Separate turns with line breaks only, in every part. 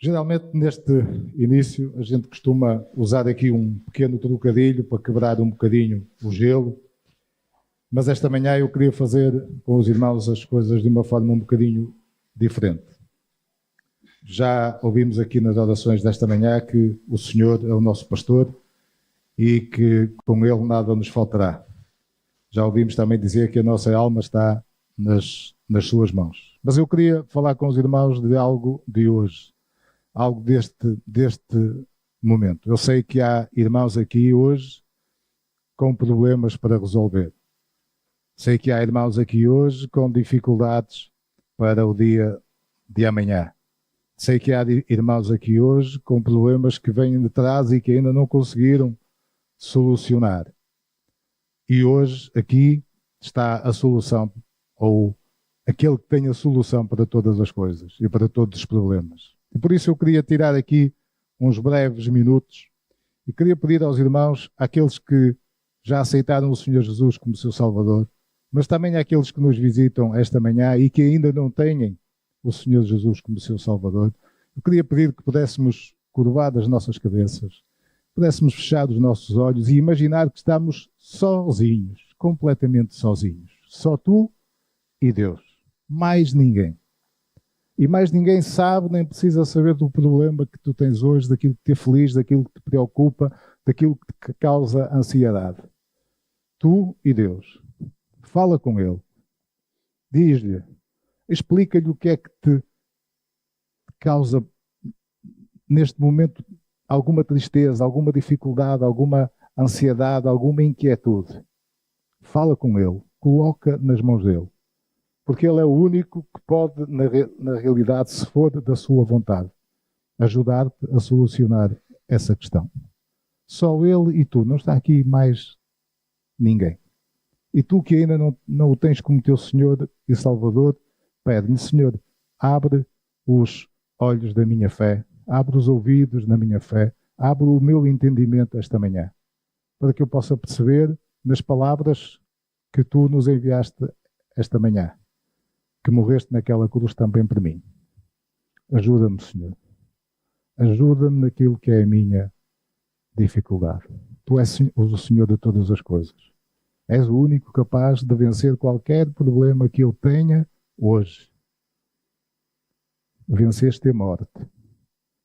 Geralmente, neste início, a gente costuma usar aqui um pequeno trocadilho para quebrar um bocadinho o gelo, mas esta manhã eu queria fazer com os irmãos as coisas de uma forma um bocadinho diferente. Já ouvimos aqui nas orações desta manhã que o Senhor é o nosso pastor e que com Ele nada nos faltará. Já ouvimos também dizer que a nossa alma está nas suas mãos. Mas eu queria falar com os irmãos de algo de hoje, algo deste momento. Eu sei que há irmãos aqui hoje com problemas para resolver. Sei que há irmãos aqui hoje com dificuldades para o dia de amanhã. Sei que há irmãos aqui hoje com problemas que vêm de trás e que ainda não conseguiram solucionar. E hoje aqui está a solução, ou aquele que tem a solução para todas as coisas e para todos os problemas. E por isso eu queria tirar aqui uns breves minutos e queria pedir aos irmãos, àqueles que já aceitaram o Senhor Jesus como seu Salvador, mas também àqueles que nos visitam esta manhã e que ainda não têm o Senhor Jesus como seu Salvador, eu queria pedir que pudéssemos curvar as nossas cabeças, pudéssemos fechar os nossos olhos e imaginar que estamos sozinhos, completamente sozinhos. Só tu e Deus. Mais ninguém. E mais ninguém sabe, nem precisa saber do problema que tu tens hoje, daquilo que te aflige, daquilo que te preocupa, daquilo que te causa ansiedade. Tu e Deus. Fala com Ele. Diz-lhe. Explica-lhe o que é que te causa, neste momento, alguma tristeza, alguma dificuldade, alguma ansiedade, alguma inquietude. Fala com Ele. Coloca nas mãos dele. Porque Ele é o único que pode, na realidade, se for da sua vontade, ajudar-te a solucionar essa questão. Só Ele e tu. Não está aqui mais ninguém. E tu que ainda não o tens como teu Senhor e Salvador, pede-lhe, Senhor, abre os olhos da minha fé, abre os ouvidos da minha fé, abre o meu entendimento esta manhã, para que eu possa perceber nas palavras que tu nos enviaste esta manhã, que morreste naquela cruz também por mim. Ajuda-me, Senhor. Ajuda-me naquilo que é a minha dificuldade. Tu és o Senhor de todas as coisas. És o único capaz de vencer qualquer problema que eu tenha hoje. Venceste a morte.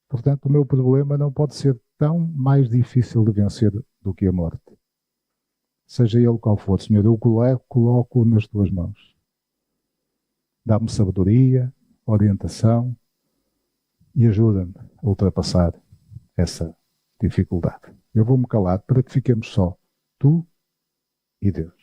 Portanto, o meu problema não pode ser tão mais difícil de vencer do que a morte. Seja ele qual for, Senhor, eu coloco nas tuas mãos. Dá-me sabedoria, orientação e ajuda-me a ultrapassar essa dificuldade. Eu vou-me calar para que fiquemos só, tu e Deus.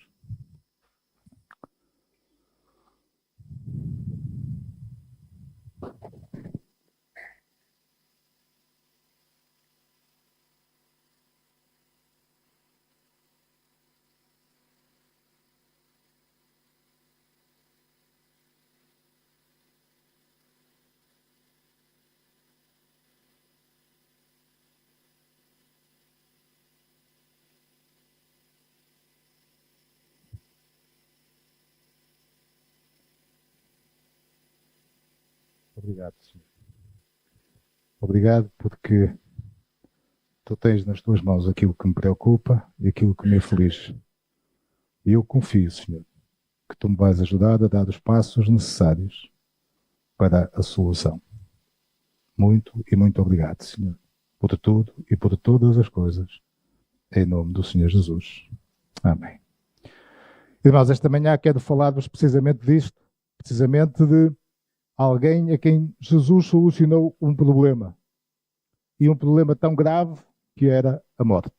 Obrigado, Senhor. Obrigado porque tu tens nas tuas mãos aquilo que me preocupa e aquilo que me aflige. E eu confio, Senhor, que tu me vais ajudar a dar os passos necessários para a solução. Muito e muito obrigado, Senhor, por tudo e por todas as coisas. Em nome do Senhor Jesus. Amém. Irmãos, esta manhã quero falar-vos precisamente disto, precisamente de alguém a quem Jesus solucionou um problema. E um problema tão grave que era a morte.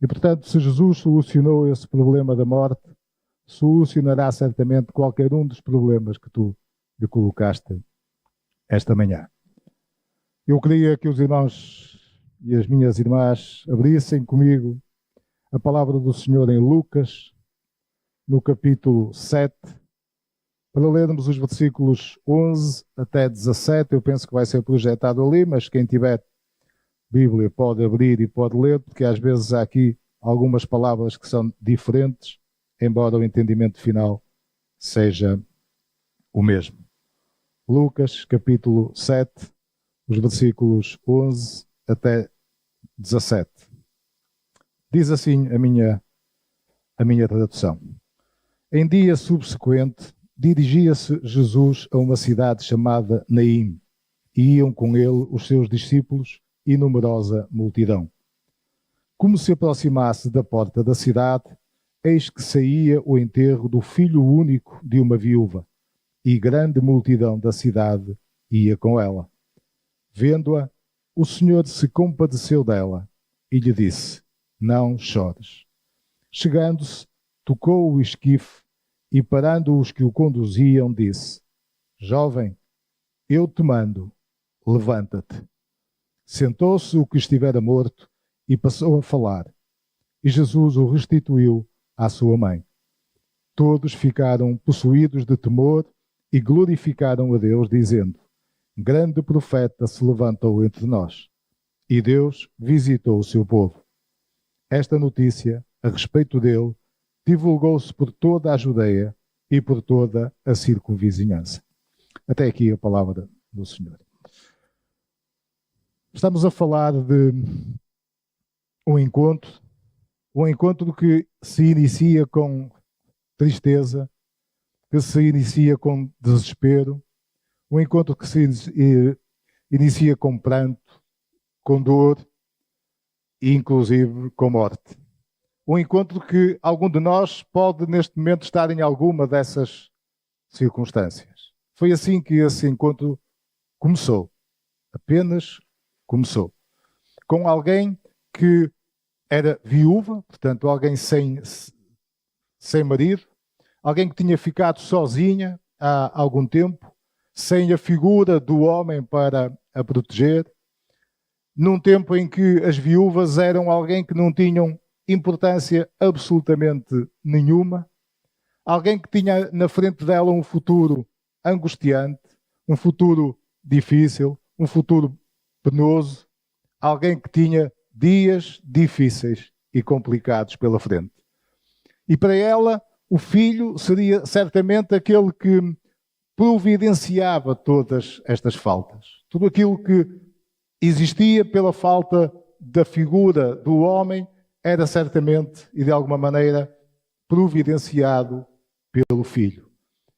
E, portanto, se Jesus solucionou esse problema da morte, solucionará certamente qualquer um dos problemas que tu lhe colocaste esta manhã. Eu queria que os irmãos e as minhas irmãs abrissem comigo a palavra do Senhor em Lucas, no capítulo 7, para lermos os versículos 11 até 17. Eu penso que vai ser projetado ali, mas quem tiver Bíblia pode abrir e pode ler, porque às vezes há aqui algumas palavras que são diferentes, embora o entendimento final seja o mesmo. Lucas, capítulo 7, os versículos 11 até 17. Diz assim a minha tradução. Em dia subsequente, dirigia-se Jesus a uma cidade chamada Naim, e iam com ele os seus discípulos e numerosa multidão. Como se aproximasse da porta da cidade, eis que saía o enterro do filho único de uma viúva, e grande multidão da cidade ia com ela. Vendo-a, o Senhor se compadeceu dela e lhe disse: Não chores. Chegando-se, tocou o esquife e, parando os que o conduziam, disse: Jovem, eu te mando, levanta-te. Sentou-se o que estivera morto e passou a falar. E Jesus o restituiu à sua mãe. Todos ficaram possuídos de temor e glorificaram a Deus, dizendo: Grande profeta se levantou entre nós. E Deus visitou o seu povo. Esta notícia, a respeito dele, divulgou-se por toda a Judeia e por toda a circunvizinhança. Até aqui a palavra do Senhor. Estamos a falar de um encontro que se inicia com tristeza, que se inicia com desespero, um encontro que se inicia com pranto, com dor e inclusive com morte. Um encontro que algum de nós pode neste momento estar em alguma dessas circunstâncias. Foi assim que esse encontro começou. Apenas começou. Com alguém que era viúva, portanto alguém sem marido, alguém que tinha ficado sozinha há algum tempo, sem a figura do homem para a proteger, num tempo em que as viúvas eram alguém que não tinham importância absolutamente nenhuma, alguém que tinha na frente dela um futuro angustiante, um futuro difícil, um futuro penoso, alguém que tinha dias difíceis e complicados pela frente. E para ela, o filho seria certamente aquele que providenciava todas estas faltas. Tudo aquilo que existia pela falta da figura do homem era certamente e de alguma maneira providenciado pelo filho.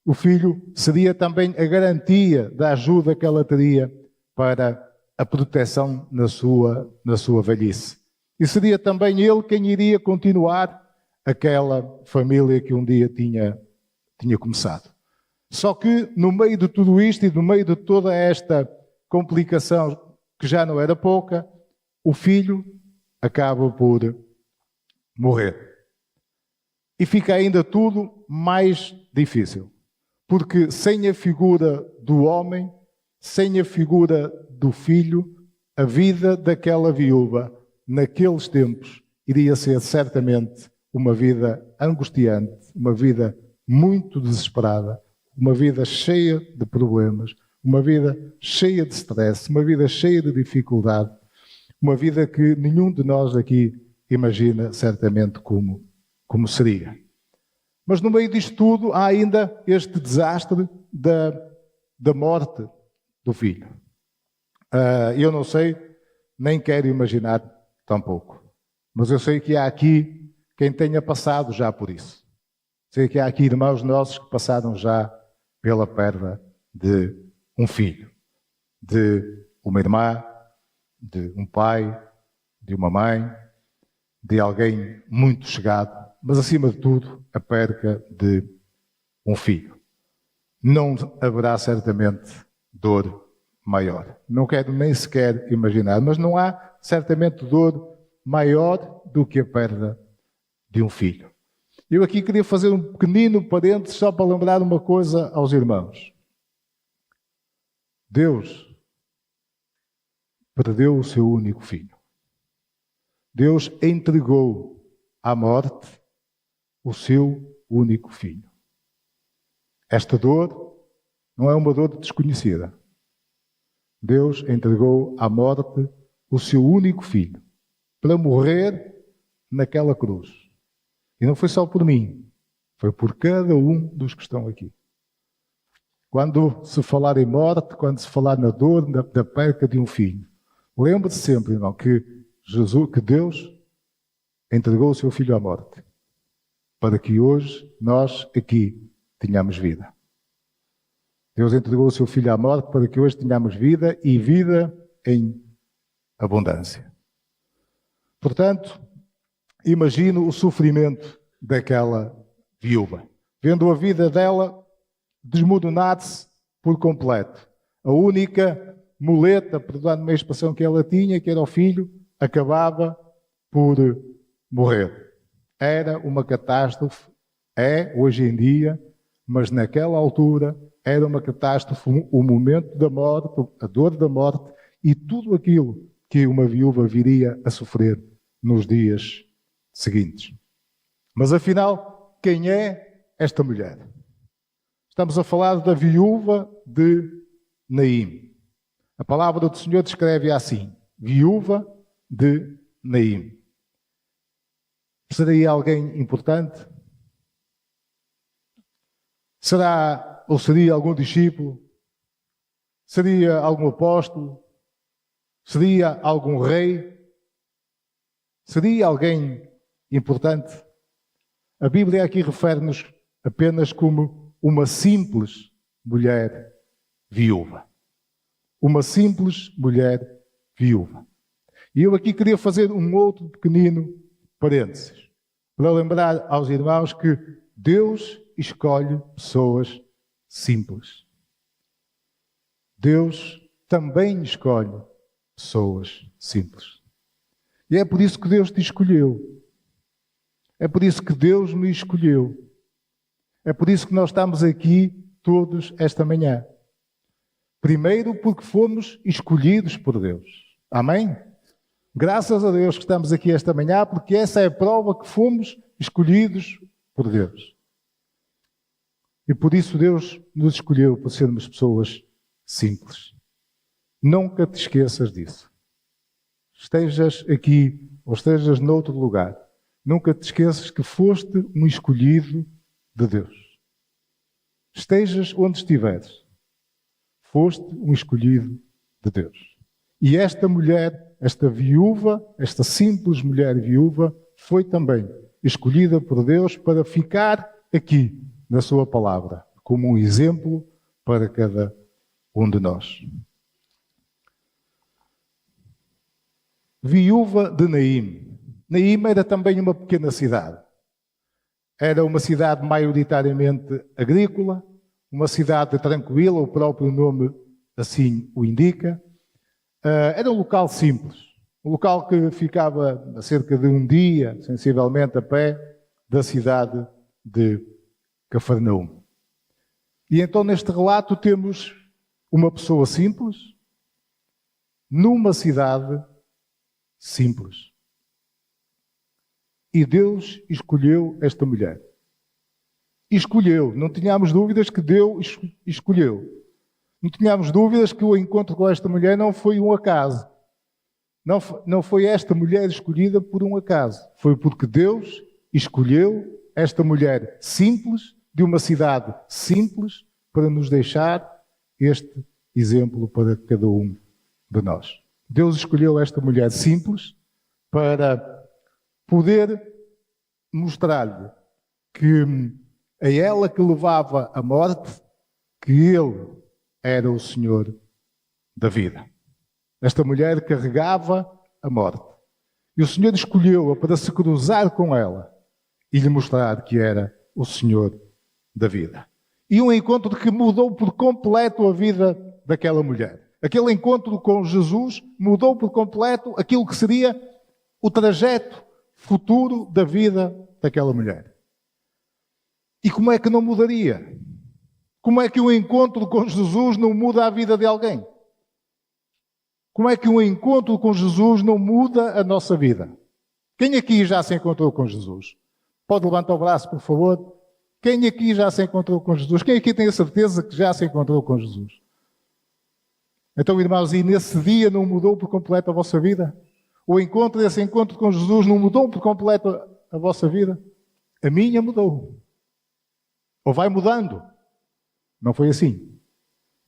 O filho seria também a garantia da ajuda que ela teria para a proteção na sua velhice. E seria também ele quem iria continuar aquela família que um dia tinha começado. Só que no meio de tudo isto e no meio de toda esta complicação, que já não era pouca, o filho acaba por morrer. E fica ainda tudo mais difícil. Porque sem a figura do homem, sem a figura do filho, a vida daquela viúva, naqueles tempos, iria ser certamente uma vida angustiante, uma vida muito desesperada, uma vida cheia de problemas, uma vida cheia de stress, uma vida cheia de dificuldade, uma vida que nenhum de nós aqui imagina certamente como seria. Mas no meio disto tudo há ainda este desastre da morte do filho. Eu não sei, nem quero imaginar tampouco. Mas eu sei que há aqui quem tenha passado já por isso. Sei que há aqui irmãos nossos que passaram já pela perda de um filho, de uma irmã, de um pai, de uma mãe, de alguém muito chegado, mas acima de tudo a perca de um filho. Não haverá certamente dor maior. Não quero nem sequer imaginar, mas não há certamente dor maior do que a perda de um filho. Eu aqui queria fazer um pequenino parênteses só para lembrar uma coisa aos irmãos. Deus perdeu o seu único filho. Deus entregou à morte o seu único filho. Esta dor não é uma dor desconhecida. Deus entregou à morte o seu único filho para morrer naquela cruz. E não foi só por mim, foi por cada um dos que estão aqui. Quando se falar em morte, quando se falar na dor, da perca de um filho, lembre-se sempre, irmão, que Deus entregou o seu filho à morte, para que hoje nós aqui tenhamos vida. Deus entregou o seu filho à morte para que hoje tenhamos vida e vida em abundância. Portanto, imagino o sofrimento daquela viúva, vendo a vida dela desmoronar-se por completo. A única muleta, perdoando-me a expressão que ela tinha, que era o filho, acabava por morrer. Era uma catástrofe, hoje em dia, mas naquela altura era uma catástrofe, o momento da morte, a dor da morte e tudo aquilo que uma viúva viria a sofrer nos dias seguintes. Mas afinal, quem é esta mulher? Estamos a falar da viúva de Naim. A palavra do Senhor descreve assim: viúva de Naim. Seria alguém importante? Seria algum discípulo? Seria algum apóstolo? Seria algum rei? Seria alguém importante? A Bíblia aqui refere-nos apenas como uma simples mulher viúva. Uma simples mulher viúva. E eu aqui queria fazer um outro pequenino parênteses, para lembrar aos irmãos que Deus escolhe pessoas simples. Deus também escolhe pessoas simples. E é por isso que Deus te escolheu. É por isso que Deus me escolheu. É por isso que nós estamos aqui todos esta manhã. Primeiro, porque fomos escolhidos por Deus. Amém? Graças a Deus que estamos aqui esta manhã, porque essa é a prova que fomos escolhidos por Deus. E por isso Deus nos escolheu para sermos pessoas simples. Nunca te esqueças disso. Estejas aqui ou estejas noutro lugar, nunca te esqueças que foste um escolhido de Deus. Estejas onde estiveres, foste um escolhido de Deus. E esta mulher, esta viúva, esta simples mulher viúva, foi também escolhida por Deus para ficar aqui na sua palavra, como um exemplo para cada um de nós. Viúva de Naim. Naim era também uma pequena cidade. Era uma cidade maioritariamente agrícola, uma cidade tranquila, o próprio nome assim o indica. Era um local simples, um local que ficava a cerca de um dia, sensivelmente a pé, da cidade de Cafarnaum. E então neste relato temos uma pessoa simples, numa cidade simples. E Deus escolheu esta mulher. Escolheu. Não tínhamos dúvidas que Deus escolheu. Não tínhamos dúvidas que o encontro com esta mulher não foi um acaso. Não foi esta mulher escolhida por um acaso. Foi porque Deus escolheu esta mulher simples, de uma cidade simples, para nos deixar este exemplo para cada um de nós. Deus escolheu esta mulher simples para poder mostrar-lhe que a ela que levava a morte, que Ele era o Senhor da vida. Esta mulher carregava a morte. E o Senhor escolheu-a para se cruzar com ela e lhe mostrar que era o Senhor da vida. E um encontro que mudou por completo a vida daquela mulher. Aquele encontro com Jesus mudou por completo aquilo que seria o trajeto futuro da vida daquela mulher. E como é que não mudaria? Como é que um encontro com Jesus não muda a vida de alguém? Como é que um encontro com Jesus não muda a nossa vida? Quem aqui já se encontrou com Jesus? Pode levantar o braço, por favor. Quem aqui já se encontrou com Jesus? Quem aqui tem a certeza que já se encontrou com Jesus? Então, irmãos, e nesse dia não mudou por completo a vossa vida? Esse encontro com Jesus não mudou por completo a vossa vida? A minha mudou. Ou vai mudando? Não foi assim.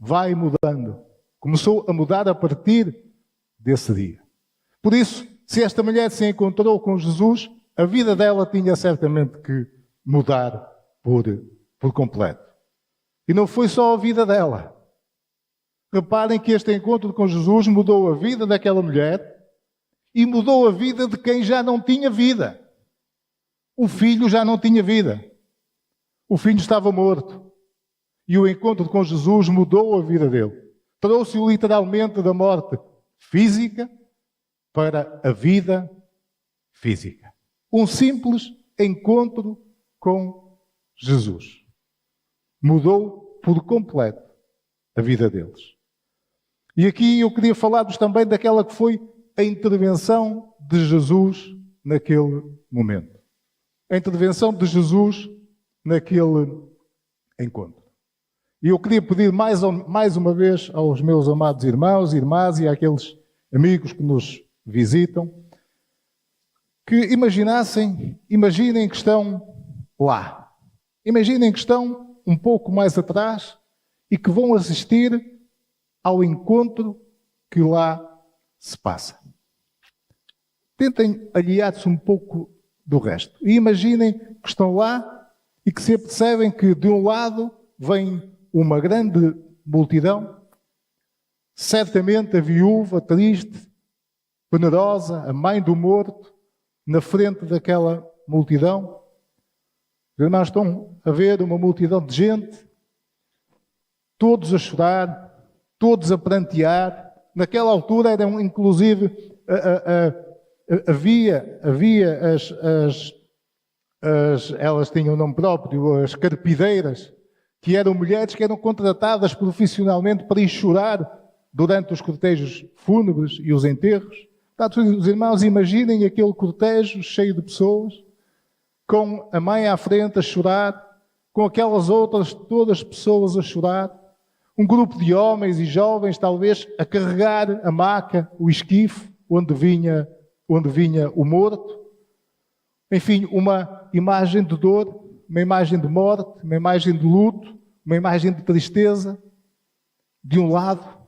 vai mudando. Começou a mudar a partir desse dia. Por isso, se esta mulher se encontrou com Jesus, a vida dela tinha certamente que mudar por completo. E não foi só a vida dela. Reparem que este encontro com Jesus mudou a vida daquela mulher e mudou a vida de quem já não tinha vida. O filho já não tinha vida. O filho estava morto. E o encontro com Jesus mudou a vida dele. Trouxe-o literalmente da morte física para a vida física. Um simples encontro com Jesus mudou por completo a vida deles. E aqui eu queria falar-vos também daquela que foi a intervenção de Jesus naquele momento. A intervenção de Jesus naquele encontro. E eu queria pedir mais uma vez aos meus amados irmãos e irmãs e àqueles amigos que nos visitam, que imaginem que estão lá. Imaginem que estão um pouco mais atrás e que vão assistir ao encontro que lá se passa. Tentem aliar-se um pouco do resto. E imaginem que estão lá e que se apercebem que de um lado vem uma grande multidão, certamente a viúva triste, penerosa, a mãe do morto, na frente daquela multidão. Os irmãos estão a ver uma multidão de gente, todos a chorar, todos a prantear. Naquela altura eram inclusive havia elas tinham um nome próprio, as carpideiras, que eram mulheres que eram contratadas profissionalmente para ir chorar durante os cortejos fúnebres e os enterros. Portanto, os irmãos, imaginem aquele cortejo cheio de pessoas, com a mãe à frente a chorar, com aquelas outras todas pessoas a chorar, um grupo de homens e jovens, talvez, a carregar a maca, o esquife, onde vinha o morto. Enfim, uma imagem de dor, uma imagem de morte, uma imagem de luto, uma imagem de tristeza, de um lado.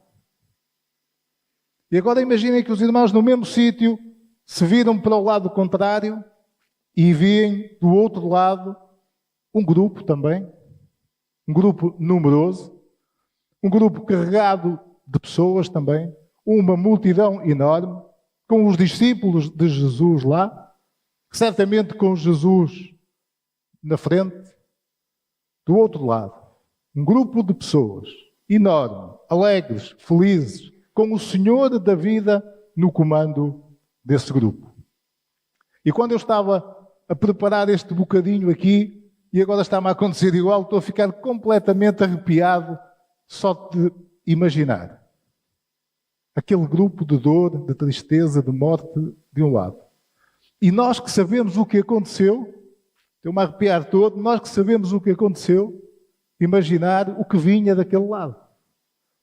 E agora imaginem que os irmãos no mesmo sítio se viram para o lado contrário e veem do outro lado um grupo também, um grupo numeroso, um grupo carregado de pessoas também, uma multidão enorme, com os discípulos de Jesus lá, certamente com Jesus na frente. Do outro lado, um grupo de pessoas enorme, alegres, felizes, com o Senhor da vida no comando desse grupo. E quando eu estava a preparar este bocadinho aqui, e agora está-me a acontecer igual, estou a ficar completamente arrepiado só de imaginar aquele grupo de dor, de tristeza, de morte de um lado. E nós que sabemos o que aconteceu, estou-me a arrepiar todo, nós que sabemos o que aconteceu, imaginar o que vinha daquele lado.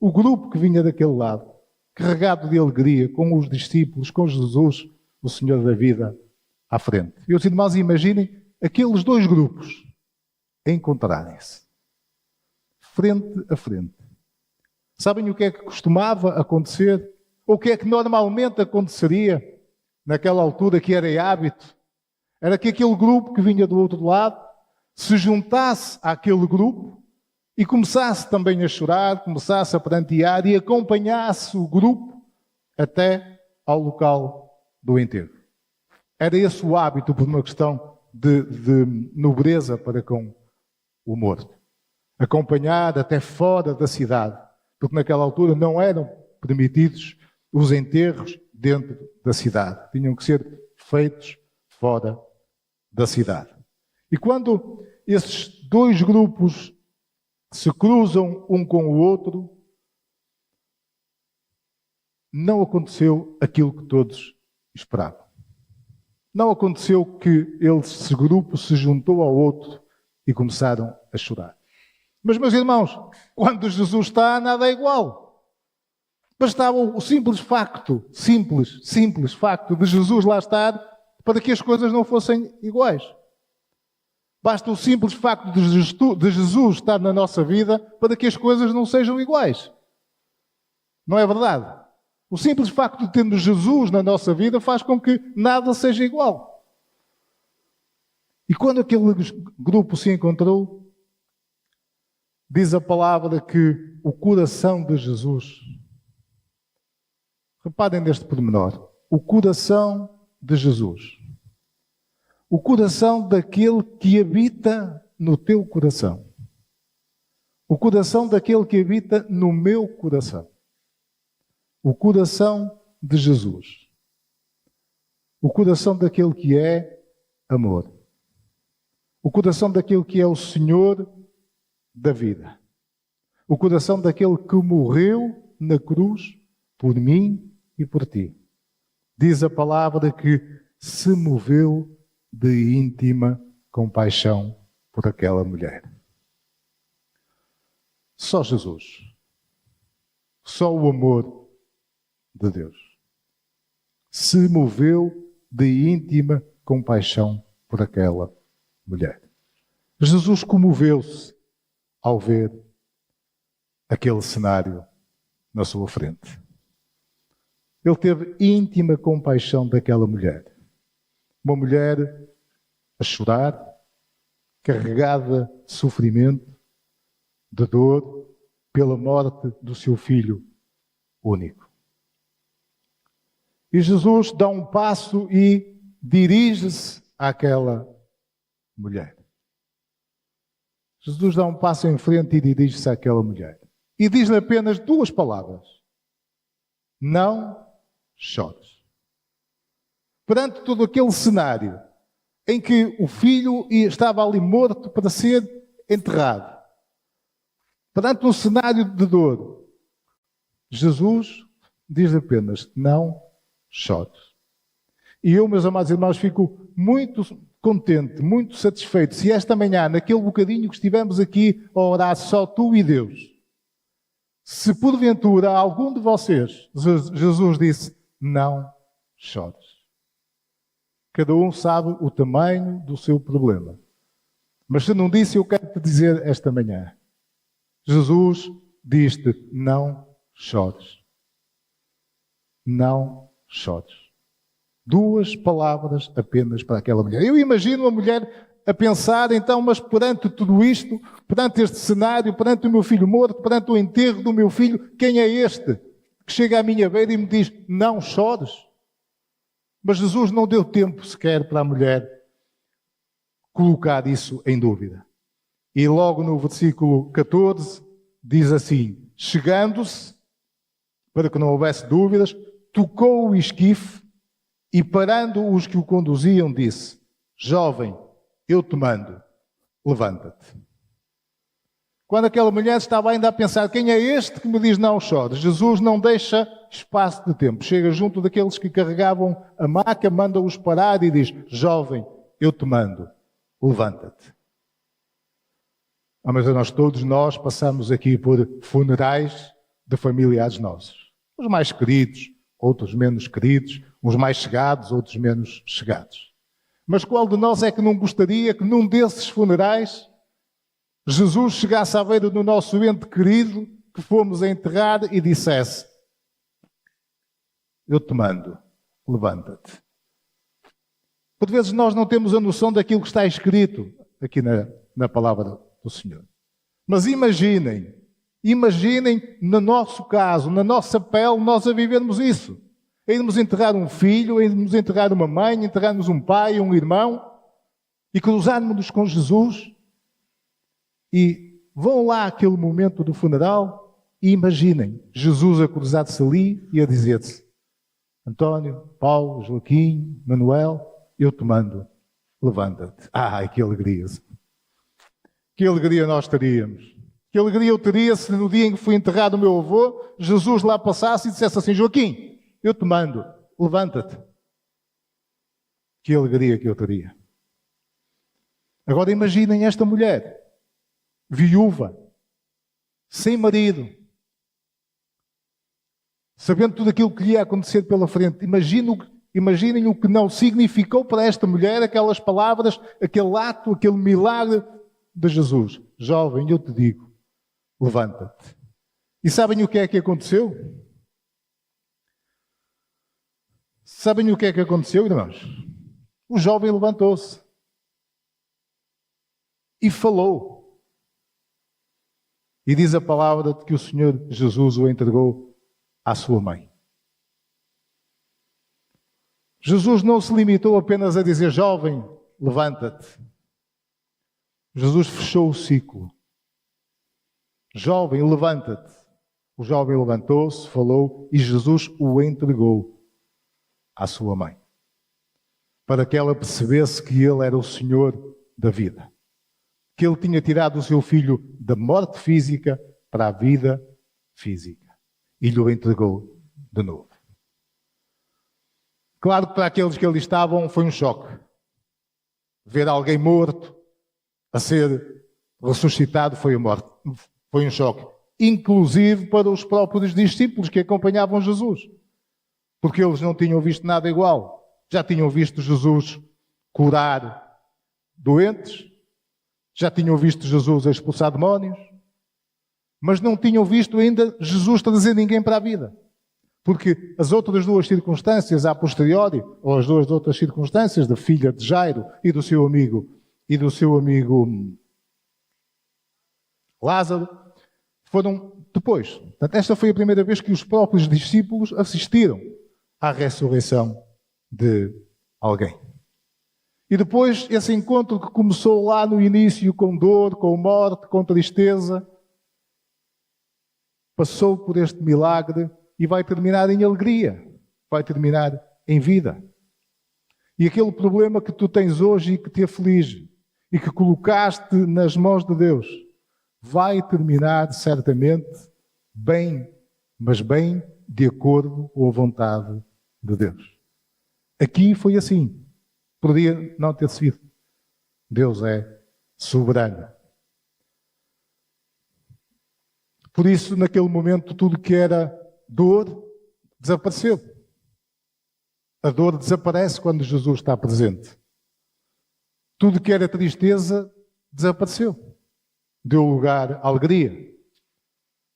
O grupo que vinha daquele lado, carregado de alegria, com os discípulos, com Jesus, o Senhor da vida, à frente. E os irmãos, imaginem aqueles dois grupos encontrarem-se, frente a frente. Sabem o que é que costumava acontecer? Ou o que é que normalmente aconteceria naquela altura, que era hábito? Era que aquele grupo que vinha do outro lado se juntasse àquele grupo e começasse também a chorar, começasse a prantear e acompanhasse o grupo até ao local do enterro. Era esse o hábito, por uma questão de nobreza para com o morto. Acompanhar até fora da cidade, porque naquela altura não eram permitidos os enterros dentro da cidade. Tinham que ser feitos fora da cidade. E quando esses dois grupos se cruzam um com o outro, não aconteceu aquilo que todos esperavam. Não aconteceu que esse grupo se juntou ao outro e começaram a chorar. Mas, meus irmãos, quando Jesus está, nada é igual. Bastava o simples facto de Jesus lá estar para que as coisas não fossem iguais. Basta o simples facto de Jesus estar na nossa vida para que as coisas não sejam iguais. Não é verdade? O simples facto de termos Jesus na nossa vida faz com que nada seja igual. E quando aquele grupo se encontrou, diz a palavra que o coração de Jesus, reparem neste pormenor, o coração de Jesus, o coração daquele que habita no teu coração, o coração daquele que habita no meu coração, o coração de Jesus, o coração daquele que é amor, o coração daquele que é o Senhor da vida, o coração daquele que morreu na cruz por mim e por ti. Diz a palavra que se moveu de íntima compaixão por aquela mulher. Só Jesus, só o amor de Deus se moveu de íntima compaixão por aquela mulher. Jesus comoveu-se ao ver aquele cenário na sua frente. Ele teve íntima compaixão daquela mulher. Uma mulher a chorar, carregada de sofrimento, de dor, pela morte do seu filho único. E Jesus dá um passo e dirige-se àquela mulher. Jesus dá um passo em frente e dirige-se àquela mulher. E diz-lhe apenas duas palavras. Não chores. Perante todo aquele cenário em que o filho estava ali morto para ser enterrado, perante um cenário de dor, Jesus diz apenas, não chores. E eu, meus amados irmãos, fico muito contente, muito satisfeito, se esta manhã, naquele bocadinho que estivemos aqui a orar só tu e Deus, se porventura algum de vocês, Jesus disse, não chores. Cada um sabe o tamanho do seu problema. Mas se não disse, eu quero te dizer esta manhã. Jesus diz-te, não chores. Não chores. Duas palavras apenas para aquela mulher. Eu imagino a mulher a pensar, então, mas perante tudo isto, perante este cenário, perante o meu filho morto, perante o enterro do meu filho, quem é este que chega à minha beira e me diz, não chores? Mas Jesus não deu tempo sequer para a mulher colocar isso em dúvida. E logo no versículo 14 diz assim, chegando-se, para que não houvesse dúvidas, tocou o esquife e parando os que o conduziam disse, jovem, eu te mando, levanta-te. Quando aquela mulher estava ainda a pensar, quem é este que me diz não chores? Jesus não deixa espaço de tempo. Chega junto daqueles que carregavam a maca, manda-os parar e diz, jovem, eu te mando, levanta-te. Mas todos nós passamos aqui por funerais de familiares nossos. Os mais queridos, outros menos queridos, uns mais chegados, outros menos chegados. Mas qual de nós é que não gostaria que num desses funerais Jesus chegasse à beira do nosso ente querido que fomos a enterrar e dissesse, eu te mando, levanta-te. Por vezes nós não temos a noção daquilo que está escrito aqui na palavra do Senhor. Mas imaginem no nosso caso, na nossa pele, nós a vivermos isso. A irmos enterrar um filho, a irmos enterrar uma mãe, enterrarmos um pai, um irmão, e cruzarmos-nos com Jesus. E vão lá àquele momento do funeral e imaginem Jesus a cruzar-se ali e a dizer-se, António, Paulo, Joaquim, Manuel, eu te mando, levanta-te. Que alegria! Que alegria nós teríamos! Que alegria eu teria se no dia em que fui enterrado o meu avô, Jesus lá passasse e dissesse assim, Joaquim, eu te mando, levanta-te. Que alegria que eu teria. Agora imaginem esta mulher, viúva, sem marido, sabendo tudo aquilo que lhe ia acontecer pela frente. Imagino Imaginem o que não significou para esta mulher aquelas palavras, aquele ato, aquele milagre de Jesus. Jovem, eu te digo, levanta-te. E sabem o que é que aconteceu? Sabem o que é que aconteceu, irmãos? O jovem levantou-se e falou. E diz a palavra de que o Senhor Jesus o entregou à sua mãe. Jesus não se limitou apenas a dizer, jovem, levanta-te. Jesus fechou o ciclo. Jovem, levanta-te. O jovem levantou-se, falou e Jesus o entregou à sua mãe. Para que ela percebesse que ele era o Senhor da vida. Que ele tinha tirado o seu filho da morte física para a vida física. E lhe o entregou de novo. Claro que para aqueles que ali estavam foi um choque. Ver alguém morto a ser ressuscitado foi um choque. Inclusive para os próprios discípulos que acompanhavam Jesus. Porque eles não tinham visto nada igual. Já tinham visto Jesus curar doentes. Já tinham visto Jesus expulsar demónios. Mas não tinham visto ainda Jesus trazer ninguém para a vida. Porque as outras duas circunstâncias, a posteriori, ou as duas outras circunstâncias da filha de Jairo e do seu amigo Lázaro, foram depois. Portanto, esta foi a primeira vez que os próprios discípulos assistiram à ressurreição de alguém. E depois, esse encontro que começou lá no início com dor, com morte, com tristeza, passou por este milagre e vai terminar em alegria, vai terminar em vida. E aquele problema que tu tens hoje e que te aflige, e que colocaste nas mãos de Deus, vai terminar certamente bem, mas bem de acordo com a vontade de Deus. Aqui foi assim. Podia não ter sido. Deus é soberano. Por isso, naquele momento, tudo que era dor desapareceu. A dor desaparece quando Jesus está presente. Tudo que era tristeza desapareceu. Deu lugar à alegria.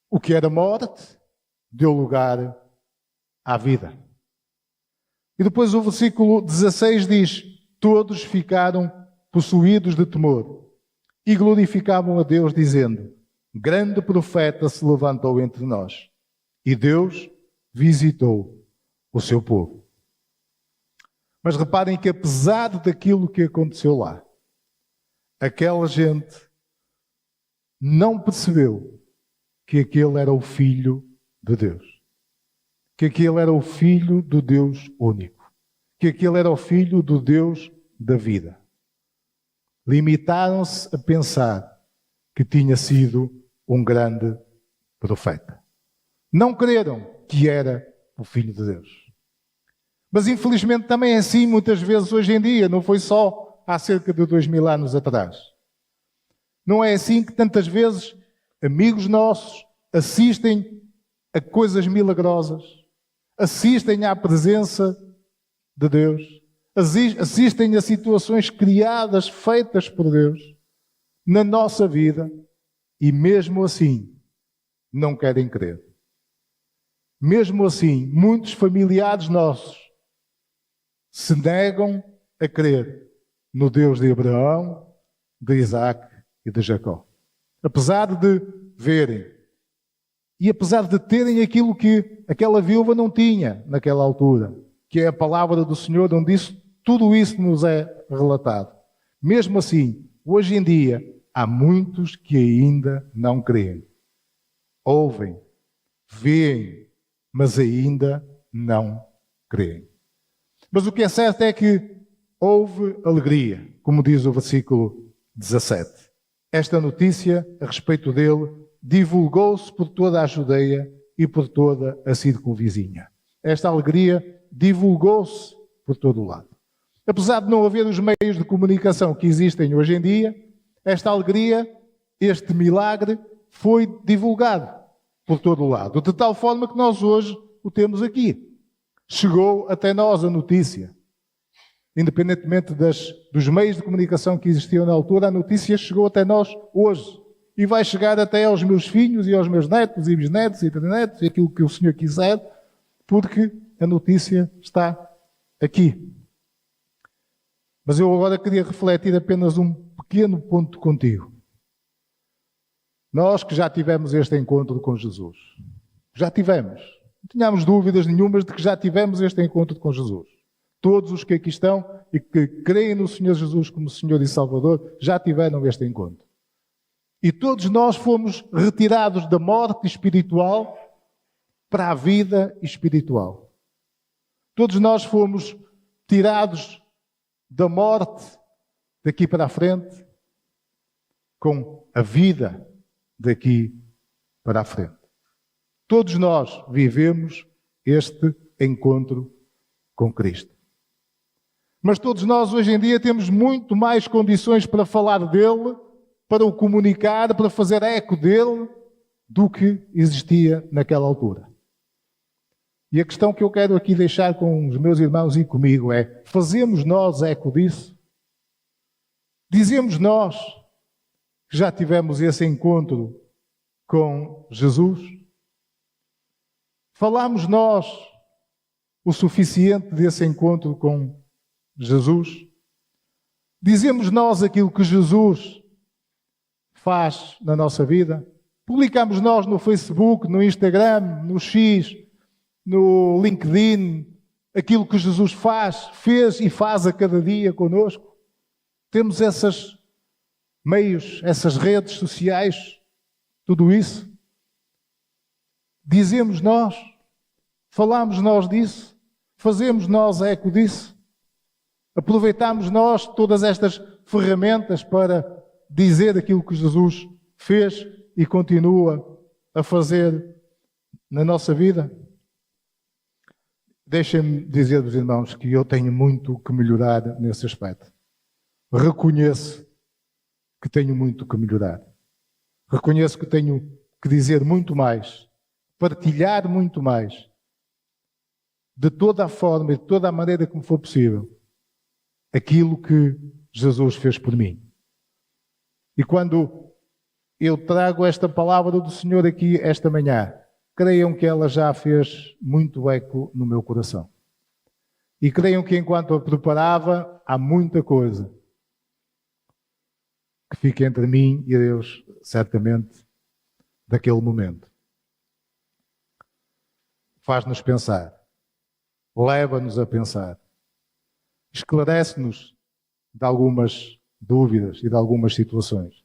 O que era morte deu lugar à vida. E depois o versículo 16 diz: todos ficaram possuídos de temor e glorificavam a Deus, dizendo: grande profeta se levantou entre nós. E Deus visitou o seu povo. Mas reparem que apesar daquilo que aconteceu lá, aquela gente não percebeu que aquele era o Filho de Deus. Que aquele era o Filho do Deus único. Que aquele era o Filho do Deus da vida. Limitaram-se a pensar que tinha sido um grande profeta. Não creram que era o Filho de Deus. Mas infelizmente também é assim muitas vezes hoje em dia, não foi só há cerca de 2000 anos atrás. Não é assim que tantas vezes amigos nossos assistem a coisas milagrosas, assistem à presença de Deus, assistem a situações criadas, feitas por Deus, na nossa vida, e mesmo assim não querem crer. Mesmo assim, muitos familiares nossos se negam a crer no Deus de Abraão, de Isaac e de Jacó. Apesar de verem e apesar de terem aquilo que aquela viúva não tinha naquela altura, que é a palavra do Senhor, onde tudo isso nos é relatado. Mesmo assim, hoje em dia, há muitos que ainda não creem. Ouvem, veem, mas ainda não creem. Mas o que é certo é que houve alegria, como diz o versículo 17. Esta notícia a respeito dele divulgou-se por toda a Judeia e por toda a circunvizinha. Esta alegria divulgou-se por todo o lado. Apesar de não haver os meios de comunicação que existem hoje em dia, esta alegria, este milagre, foi divulgado por todo o lado, de tal forma que nós hoje o temos aqui. chegou até nós a notícia. Independentemente dos meios de comunicação que existiam na altura, a notícia chegou até nós hoje. E vai chegar até aos meus filhos e aos meus netos e bisnetos e bisnetos e aquilo que o Senhor quiser, porque a notícia está aqui. Mas eu agora queria refletir apenas um pequeno ponto contigo. Nós que já tivemos este encontro com Jesus, já tivemos, não tínhamos dúvidas nenhumas de que já tivemos este encontro com Jesus. Todos os que aqui estão e que creem no Senhor Jesus como Senhor e Salvador, já tiveram este encontro. E todos nós fomos retirados da morte espiritual para a vida espiritual. Todos nós fomos tirados da morte daqui para a frente com a vida daqui para a frente. Todos nós vivemos este encontro com Cristo. Mas todos nós hoje em dia temos muito mais condições para falar dele, para o comunicar, para fazer eco dele, do que existia naquela altura. E a questão que eu quero aqui deixar com os meus irmãos e comigo é: fazemos nós eco disso? Dizemos nós que já tivemos esse encontro com Jesus? Falamos nós o suficiente desse encontro com Jesus? Dizemos nós aquilo que Jesus faz na nossa vida? Publicamos nós no Facebook, no Instagram, no X, no LinkedIn, aquilo que Jesus fez e faz a cada dia connosco? Temos esses meios, essas redes sociais, tudo isso? Dizemos nós? Falamos nós disso? Fazemos nós eco disso? Aproveitamos nós todas estas ferramentas para dizer aquilo que Jesus fez e continua a fazer na nossa vida? Deixem-me dizer-vos, irmãos, que eu tenho muito que melhorar nesse aspecto. Reconheço que tenho muito que melhorar. Reconheço que tenho que dizer muito mais, partilhar muito mais, de toda a forma e de toda a maneira que me for possível, aquilo que Jesus fez por mim. E quando eu trago esta palavra do Senhor aqui esta manhã, creiam que ela já fez muito eco no meu coração. E creiam que enquanto a preparava, há muita coisa que fica entre mim e Deus, certamente, daquele momento. Faz-nos pensar, leva-nos a pensar, esclarece-nos de algumas dúvidas e de algumas situações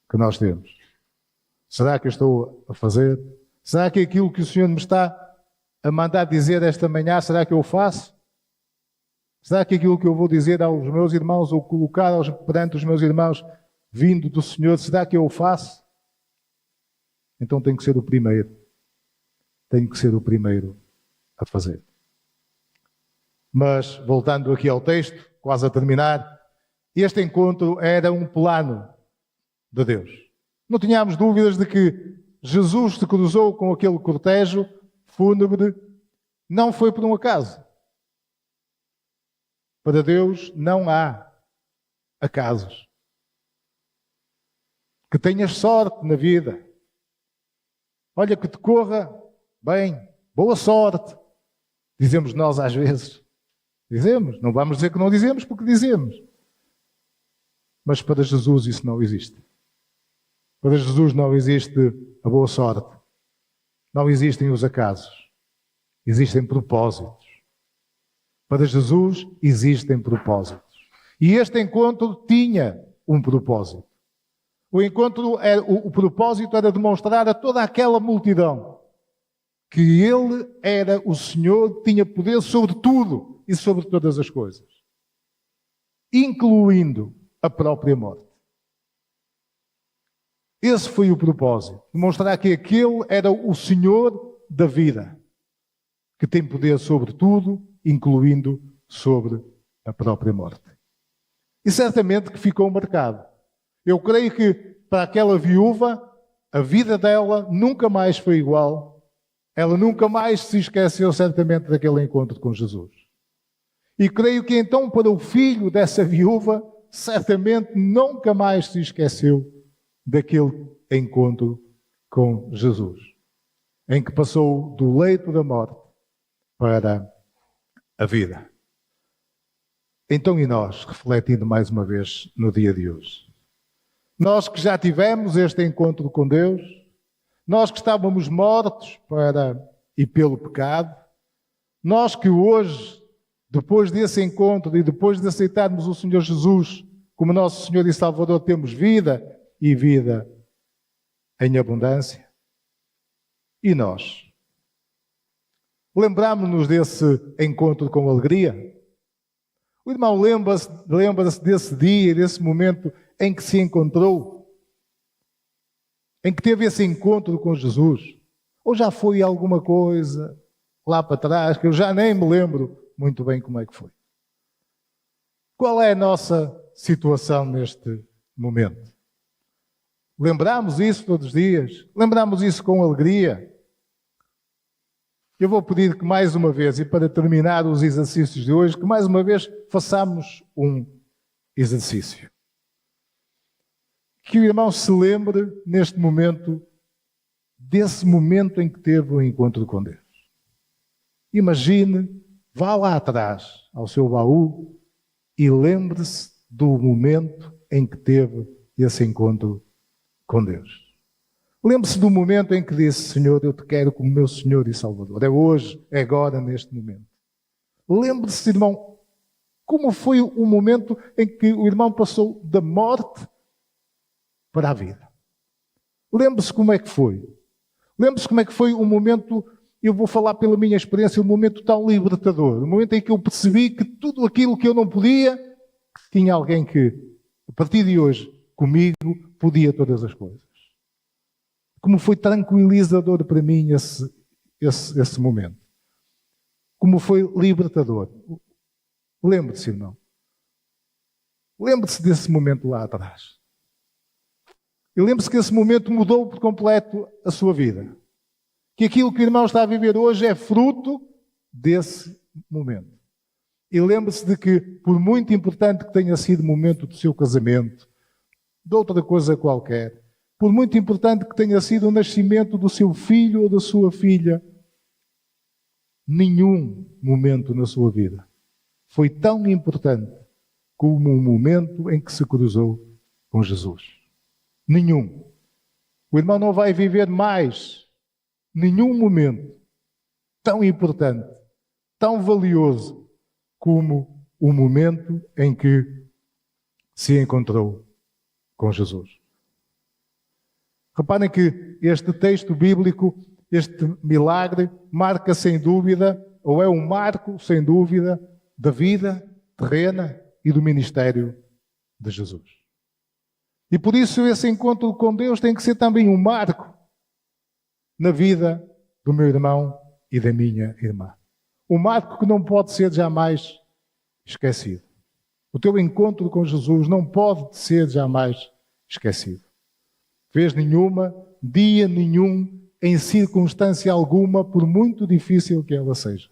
que nós temos. Será que eu estou a fazer? Será que aquilo que o Senhor me está a mandar dizer esta manhã, será que eu faço? Será que aquilo que eu vou dizer aos meus irmãos ou colocar perante os meus irmãos vindo do Senhor, será que eu o faço? Então tenho que ser o primeiro. Tenho que ser o primeiro a fazer. Mas, voltando aqui ao texto, quase a terminar, este encontro era um plano de Deus. Não tínhamos dúvidas de que Jesus se cruzou com aquele cortejo fúnebre, não foi por um acaso. Para Deus não há acasos. Que tenhas sorte na vida. Olha, que te corra bem, boa sorte. Dizemos nós às vezes. Dizemos, não vamos dizer que não dizemos, porque dizemos. Mas para Jesus isso não existe. Para Jesus não existe a boa sorte. Não existem os acasos. Existem propósitos. Para Jesus existem propósitos. E este encontro tinha um propósito. O propósito era demonstrar a toda aquela multidão que Ele era o Senhor, tinha poder sobre tudo e sobre todas as coisas, incluindo a própria morte. Esse foi o propósito. Demonstrar que aquele era o Senhor da vida, que tem poder sobre tudo, incluindo sobre a própria morte. E certamente que ficou marcado. Eu creio que para aquela viúva, a vida dela nunca mais foi igual Ela nunca mais se esqueceu certamente daquele encontro com Jesus. E creio que então para o filho dessa viúva, certamente nunca mais se esqueceu daquele encontro com Jesus, em que passou do leito da morte para a vida. Então, e nós, refletindo mais uma vez no dia de hoje? Nós que já tivemos este encontro com Deus, nós que estávamos mortos para e pelo pecado, nós que hoje, depois desse encontro e depois de aceitarmos o Senhor Jesus como nosso Senhor e Salvador, temos vida e vida em abundância. E nós? Lembramos-nos desse encontro com alegria? O irmão lembra-se desse dia, desse momento em que se encontrou, em que teve esse encontro com Jesus? Ou já foi alguma coisa lá para trás que eu já nem me lembro muito bem como é que foi? Qual é a nossa situação neste momento? Lembramos isso todos os dias? Lembramos isso com alegria? Eu vou pedir que mais uma vez, e para terminar os exercícios de hoje, que mais uma vez façamos um exercício. Que o irmão se lembre neste momento, desse momento em que teve o encontro com Deus. Imagine, vá lá atrás ao seu baú e lembre-se do momento em que teve esse encontro com Deus. Lembre-se do momento em que disse: Senhor, eu te quero como meu Senhor e Salvador. É hoje, é agora, neste momento. Lembre-se, irmão, como foi o momento em que o irmão passou da morte para a vida. Lembre-se como é que foi. Lembre-se como é que foi o momento, eu vou falar pela minha experiência, um momento tão libertador. O momento em que eu percebi que tudo aquilo que eu não podia, tinha alguém que, a partir de hoje, comigo, podia todas as coisas. Como foi tranquilizador para mim esse momento. Como foi libertador. Lembre-se, irmão. Lembre-se desse momento lá atrás. E lembre-se que esse momento mudou por completo a sua vida. Que aquilo que o irmão está a viver hoje é fruto desse momento. E lembre-se de que, por muito importante que tenha sido o momento do seu casamento, de outra coisa qualquer, por muito importante que tenha sido o nascimento do seu filho ou da sua filha, nenhum momento na sua vida foi tão importante como o momento em que se cruzou com Jesus. Nenhum. O irmão não vai viver mais nenhum momento tão importante, tão valioso, como o momento em que se encontrou com Jesus. Reparem que este texto bíblico, este milagre, marca sem dúvida, ou é um marco sem dúvida, da vida terrena e do ministério de Jesus. E por isso esse encontro com Deus tem que ser também um marco na vida do meu irmão e da minha irmã. Um marco que não pode ser jamais esquecido. O teu encontro com Jesus não pode ser jamais esquecido. Vez nenhuma, dia nenhum, em circunstância alguma, por muito difícil que ela seja.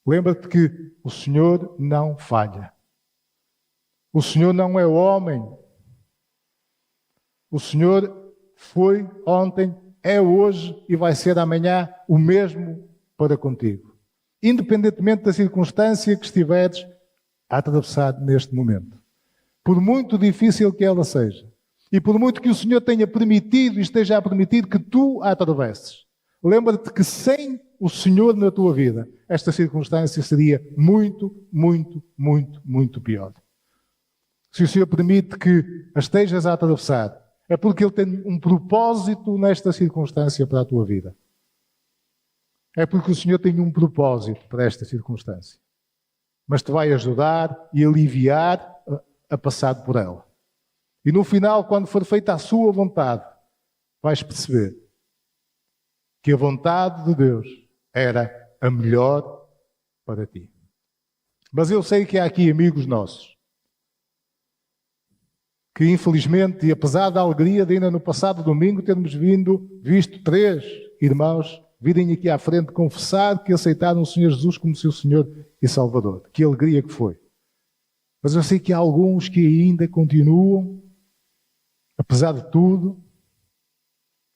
Lembra-te que o Senhor não falha. O Senhor não é homem. O Senhor foi ontem, é hoje e vai ser amanhã o mesmo para contigo. Independentemente da circunstância que estiveres a atravessar neste momento. Por muito difícil que ela seja. E por muito que o Senhor tenha permitido e esteja a permitir que tu a atravesses. Lembra-te que sem o Senhor na tua vida, esta circunstância seria muito, muito, muito, muito pior. Se o Senhor permite que a estejas a atravessar, é porque Ele tem um propósito nesta circunstância para a tua vida. É porque o Senhor tem um propósito para esta circunstância. Mas te vai ajudar e aliviar a passar por ela. E no final, quando for feita a sua vontade, vais perceber que a vontade de Deus era a melhor para ti. Mas eu sei que há aqui amigos nossos que infelizmente, e apesar da alegria de ainda no passado domingo termos visto 3 irmãos virem aqui à frente confessar que aceitaram o Senhor Jesus como seu Senhor e Salvador. Que alegria que foi. Mas eu sei que há alguns que ainda continuam, apesar de tudo,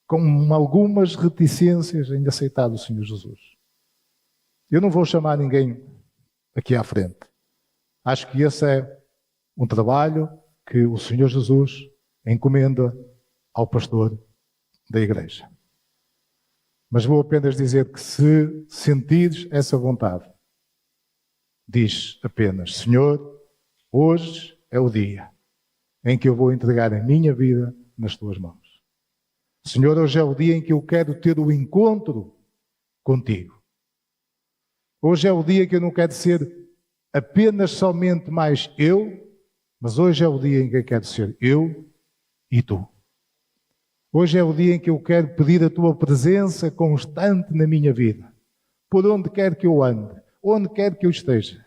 com algumas reticências em aceitar o Senhor Jesus. Eu não vou chamar ninguém aqui à frente. Acho que esse é um trabalho que o Senhor Jesus encomenda ao pastor da igreja. Mas vou apenas dizer que se sentires essa vontade, diz apenas: Senhor, hoje é o dia em que eu vou entregar a minha vida nas tuas mãos. Senhor, hoje é o dia em que eu quero ter o encontro contigo. Hoje é o dia que eu não quero ser apenas somente mais eu, mas hoje é o dia em que eu quero ser eu e tu. Hoje é o dia em que eu quero pedir a tua presença constante na minha vida. Por onde quer que eu ande, onde quer que eu esteja.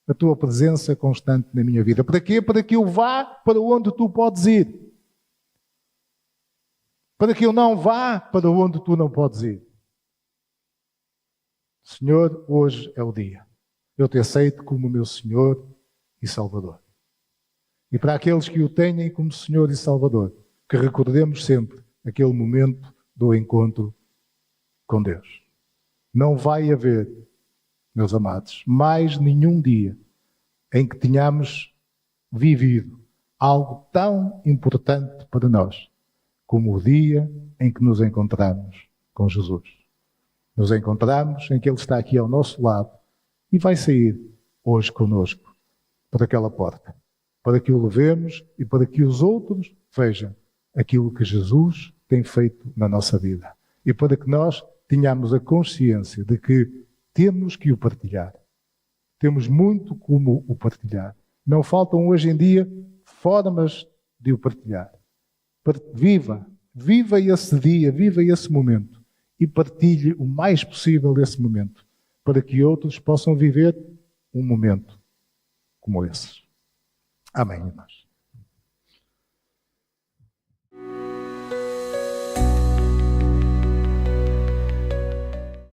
A tua presença constante na minha vida. Para quê? Para que eu vá para onde tu podes ir. Para que eu não vá para onde tu não podes ir. Senhor, hoje é o dia. Eu te aceito como meu Senhor e Salvador. E para aqueles que o tenham como Senhor e Salvador, que recordemos sempre aquele momento do encontro com Deus. Não vai haver, meus amados, mais nenhum dia em que tenhamos vivido algo tão importante para nós como o dia em que nos encontramos com Jesus. Nos encontramos em que Ele está aqui ao nosso lado e vai sair hoje conosco por aquela porta, para que o levemos e para que os outros vejam aquilo que Jesus tem feito na nossa vida. E para que nós tenhamos a consciência de que temos que o partilhar. Temos muito como o partilhar. Não faltam hoje em dia formas de o partilhar. Viva esse dia, viva esse momento e partilhe o mais possível esse momento, para que outros possam viver um momento como esse. Amém, irmãos.